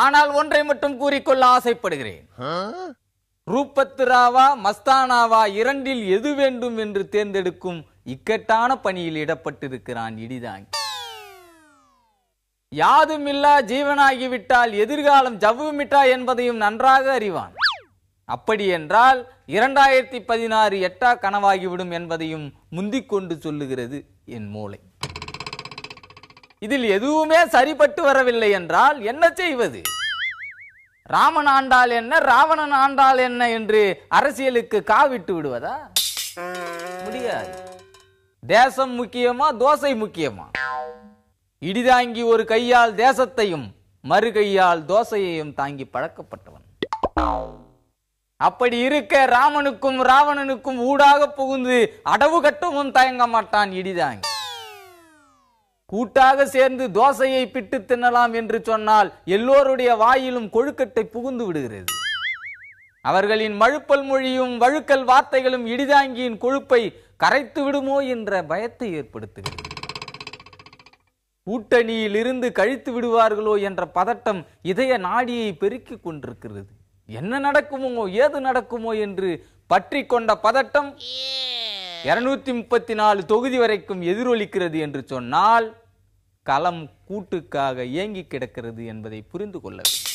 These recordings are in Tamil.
ஆனால் ஒன்றை மட்டும் கூறிக்கொள்ள ஆசைப்படுகிறேன். ரூபத்து ராவா மஸ்தானாவா இரண்டில் எது வேண்டும் என்று தேர்ந்தெடுக்கும் இக்கட்டான பணியில் இடப்பட்டிருக்கிறான் இடிதாங்கி. யாதுமில்லா ஜீவனாகிவிட்டால் எதிர்காலம் ஜவ்வுமிட்டா என்பதையும் நன்றாக அறிவான். அப்படி என்றால் 2016 எட்டா கனவாகிவிடும் என்பதையும் முந்திக் கொண்டு சொல்லுகிறது என் மூளை. இதில் எதுவுமே சரிபட்டு வரவில்லை என்றால் என்ன செய்வது? ராமன் ஆண்டால் என்ன, ராவணன் ஆண்டால் என்ன என்று அரசியலுக்கு காவிட்டு விடுவதா? முடியாது. தேசம் முக்கியமா, தோசை முக்கியமா? இடிதாங்கி ஒரு கையால் தேசத்தையும் மறு கையால் தோசையையும் தாங்கி பழக்கப்பட்டவன். அப்படி இருக்க ராமனுக்கும் ராவணனுக்கும் ஊடாக புகுந்து அடவு கட்டவும் தயங்க மாட்டான் இடிதாங்கி. கூட்டாக சேர்ந்து தோசையை பிட்டு தின்னலாம் என்று சொன்னால் எல்லோருடைய வாயிலும் கொழுக்கட்டை புகுந்து விடுகிறது. அவர்களின் மழுப்பல் மொழியும் வழுக்கல் வார்த்தைகளும் இடிதாங்கியின் கொழுப்பை கரைத்து விடுமோ என்ற பயத்தை ஏற்படுத்துகிறது. கூட்டணியில் இருந்து கழித்து விடுவார்களோ என்ற பதட்டம் இதய நாடியை பெருக்கிக் கொண்டிருக்கிறது. என்ன நடக்குமோ ஏது நடக்குமோ என்று பற்றி கொண்ட பதட்டம் 234 தொகுதி வரைக்கும் எதிரொலிக்கிறது என்று சொன்னால் களம் கூட்டுக்காக ஏங்கி கிடக்கிறது என்பதை புரிந்து கொள்ள வேண்டும்.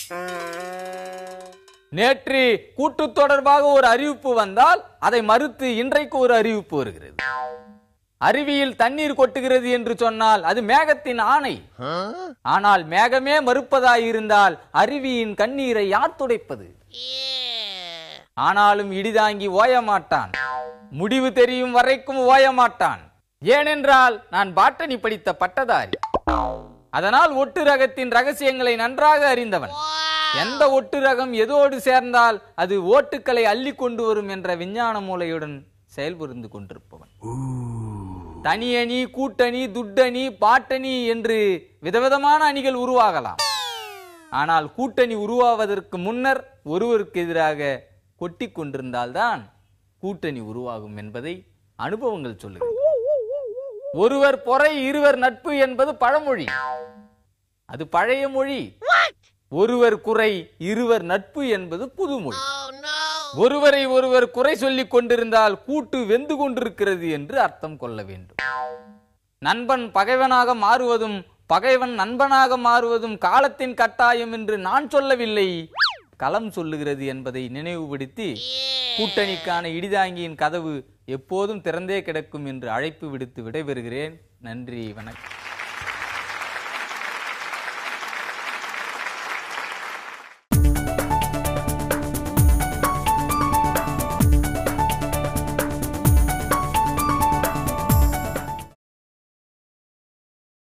நேற்று கூட்டு தொடர்பாக ஒரு அறிவிப்பு வந்தால் அதை மறுத்து இன்றைக்கு ஒரு அறிவிப்பு வருகிறது. அருவியில் தண்ணீர் கொட்டுகிறது என்று சொன்னால் அது மேகத்தின் ஆணை. ஆனால் மேகமே மறுப்பதாயிருந்தால் அருவியின் கண்ணீரை யார் துடைப்பது? ஆனாலும் இடிதாங்கி ஓயமாட்டான். முடிவு தெரியும் வரைக்கும் ஓயமாட்டான். ஏனென்றால் நான் பாட்டனி படித்த பட்டதாரி. அதனால் ஒட்டு ரகத்தின் ரகசியங்களை நன்றாக அறிந்தவன். எந்த ஒட்டு ரகம் எதோடு சேர்ந்தால் அது ஓட்டுக்களை அள்ளி கொண்டு வரும் என்ற விஞ்ஞான மூளையுடன் செயல்புரிந்து கொண்டிருப்பவன். தனியணி, கூட்டணி, துட்டணி, பாட்டணி என்று விதவிதமான அணிகள் உருவாகலாம். ஆனால் கூட்டணி உருவாவதற்கு முன்னர் ஒருவருக்கு எதிராக கொட்டி கொண்டிருந்தால்தான் கூட்டணி உருவாகும் என்பதை அனுபவங்கள் சொல்லுகிறது. ஒருவர் பொறை இருவர் நட்பு என்பது பழமொழி. அது பழைய மொழி. ஒருவர் குறை இருவர் நட்பு என்பது புதுமொழி. ஒருவரை ஒருவர் குறை சொல்லிக் கொண்டிருந்தால் கூட்டு வெந்து கொண்டிருக்கிறது என்று அர்த்தம் கொள்ள வேண்டும். நண்பன் பகைவனாக மாறுவதும் பகைவன் நண்பனாக மாறுவதும் காலத்தின் கட்டாயம் என்று நான் சொல்லவில்லை, களம் சொல்லுகிறது என்பதை நினைவுபடுத்தி கூட்டணிக்கான இடிதாங்கியின் கதவு எப்போதும் திறந்தே கிடக்கும் என்று அழைப்பு விடுத்து விடைபெறுகிறேன். நன்றி, வணக்கம்.